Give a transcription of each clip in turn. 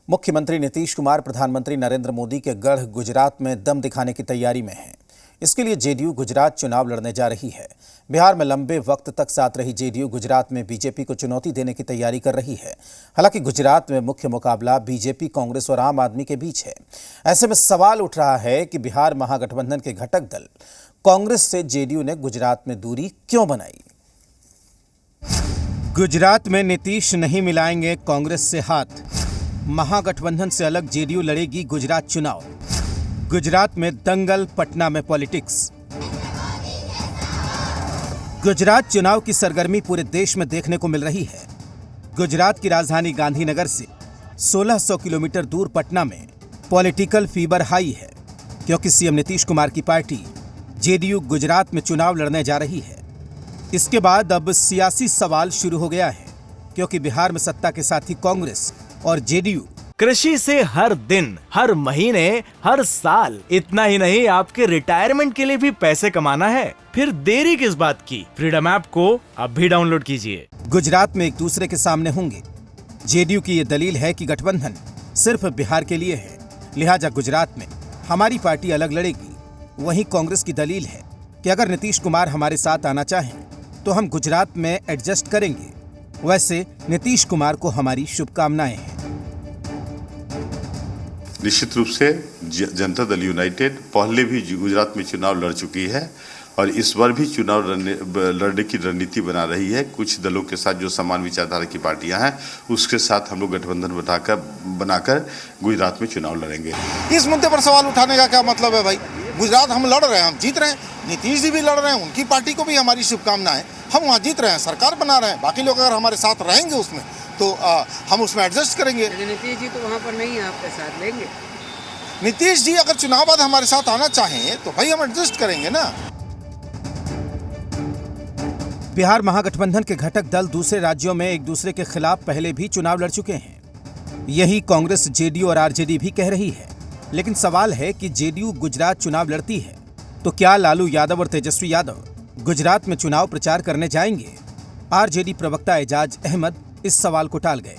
मुख्यमंत्री नीतीश कुमार प्रधानमंत्री नरेंद्र मोदी के गढ़ गुजरात में दम दिखाने की तैयारी में हैं। इसके लिए जेडीयू गुजरात चुनाव लड़ने जा रही है। बिहार में लंबे वक्त तक साथ रही जेडीयू गुजरात में बीजेपी को चुनौती देने की तैयारी कर रही है। हालांकि गुजरात में मुख्य मुकाबला बीजेपी, कांग्रेस और आम आदमी के बीच है। ऐसे में सवाल उठ रहा है कि बिहार महागठबंधन के घटक दल कांग्रेस से जेडीयू ने गुजरात में दूरी क्यों बनाई। गुजरात में नीतीश नहीं मिलाएंगे कांग्रेस से हाथ। महागठबंधन से अलग जेडीयू लड़ेगी गुजरात चुनाव। गुजरात में दंगल, पटना में पॉलिटिक्स। गुजरात चुनाव की सरगर्मी पूरे देश में देखने को मिल रही है। गुजरात की राजधानी गांधीनगर से 1600 किलोमीटर दूर पटना में पॉलिटिकल फीवर हाई है, क्योंकि सीएम नीतीश कुमार की पार्टी जेडीयू गुजरात में चुनाव लड़ने जा रही है। इसके बाद अब सियासी सवाल शुरू हो गया है, क्योंकि बिहार में सत्ता के साथ ही कांग्रेस और जेडीयू कृषि से हर दिन, हर महीने, हर साल, इतना ही नहीं आपके रिटायरमेंट के लिए भी पैसे कमाना है। फिर देरी किस बात की? फ्रीडम ऐप को अब भी डाउनलोड कीजिए। गुजरात में एक दूसरे के सामने होंगे। जेडीयू की ये दलील है कि गठबंधन सिर्फ बिहार के लिए है, लिहाजा गुजरात में हमारी पार्टी अलग लड़ेगी। वहीं कांग्रेस की दलील है कि अगर नीतीश कुमार हमारे साथ आना चाहें तो हम गुजरात में एडजस्ट करेंगे। वैसे नीतीश कुमार को हमारी शुभकामनाएं हैं। निश्चित रूप से जनता दल यूनाइटेड पहले भी गुजरात में चुनाव लड़ चुकी है और इस बार भी चुनाव लड़ने की रणनीति बना रही है। कुछ दलों के साथ जो समान विचारधारा की पार्टियां हैं, उसके साथ हम लोग गठबंधन बनाकर गुजरात में चुनाव लड़ेंगे। इस मुद्दे पर सवाल उठाने का क्या मतलब है भाई? गुजरात हम लड़ रहे हैं, हम जीत रहे हैं। नीतीश जी भी लड़ रहे हैं, उनकी पार्टी को भी हमारी शुभकामनाएं। हम वहाँ जीत रहे हैं, सरकार बना रहे हैं। बाकी लोग अगर हमारे साथ रहेंगे उसमें तो हम उसमें एडजस्ट करेंगे। नीतीश जी तो वहाँ पर नहीं है, आपके साथ लेंगे। नीतीश जी अगर चुनाव बाद हमारे साथ आना चाहें तो भाई हम एडजस्ट करेंगे ना। बिहार महागठबंधन के घटक दल दूसरे राज्यों में एक दूसरे के खिलाफ पहले भी चुनाव लड़ चुके हैं। यही कांग्रेस, जेडीयू और आरजेडी भी कह रही है। लेकिन सवाल है कि जेडीयू गुजरात चुनाव लड़ती है तो क्या लालू यादव और तेजस्वी यादव गुजरात में चुनाव प्रचार करने जाएंगे? आरजेडी प्रवक्ता एजाज अहमद इस सवाल को टाल गए,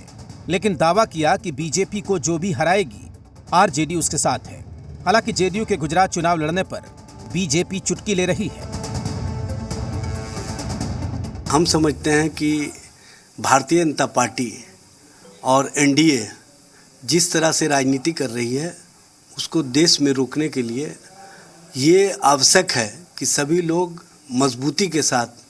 लेकिन दावा किया कि बीजेपी को जो भी हराएगी आरजेडी उसके साथ है। हालांकि जेडीयू के गुजरात चुनाव लड़ने पर बीजेपी चुटकी ले रही है। हम समझते हैं कि भारतीय जनता पार्टी और एनडीए जिस तरह से राजनीति कर रही है, उसको देश में रोकने के लिए ये आवश्यक है कि सभी लोग मजबूती के साथ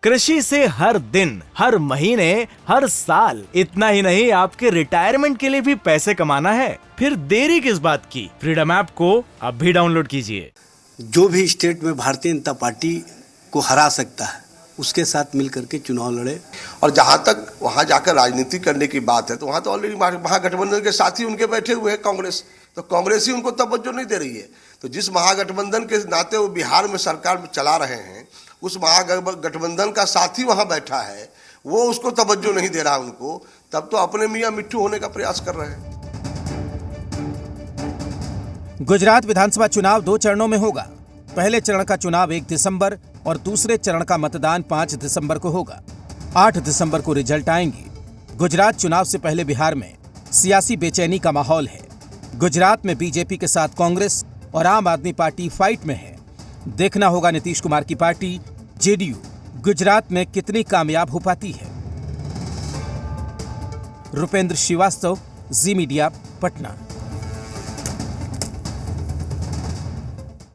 कृषि से हर दिन, हर महीने, हर साल, इतना ही नहीं आपके रिटायरमेंट के लिए भी पैसे कमाना है। फिर देरी किस बात की? फ्रीडम ऐप को अब भी डाउनलोड कीजिए। जो भी स्टेट में भारतीय जनता पार्टी को हरा सकता है, उसके साथ मिलकर के चुनाव लड़े। और जहां तक वहां जाकर राजनीति करने की बात है तो वहां तो ऑलरेडी महागठबंधन के साथी उनके बैठे हुए हैं कांग्रेस, तो कांग्रेस ही उनको तवज्जो नहीं दे रही है। तो जिस महागठबंधन के नाते वो बिहार में सरकार में चला रहे हैं, उस महागठबंधन का साथी वहां बैठा है, वो उसको तवज्जो नहीं दे रहा उनको, तब तो अपने मियां मिट्ठू होने का प्रयास कर रहे हैं। गुजरात विधानसभा चुनाव 2 चरणों में होगा। पहले चरण का चुनाव 1 दिसंबर और दूसरे चरण का मतदान 5 दिसंबर को होगा। 8 दिसंबर को रिजल्ट आएंगे। गुजरात चुनाव से पहले बिहार में सियासी बेचैनी का माहौल है। गुजरात में बीजेपी के साथ कांग्रेस और आम आदमी पार्टी फाइट में है। देखना होगा नीतीश कुमार की पार्टी जेडीयू गुजरात में कितनी कामयाब हो पाती है। रुपेंद्र श्रीवास्तव, जी मीडिया, पटना।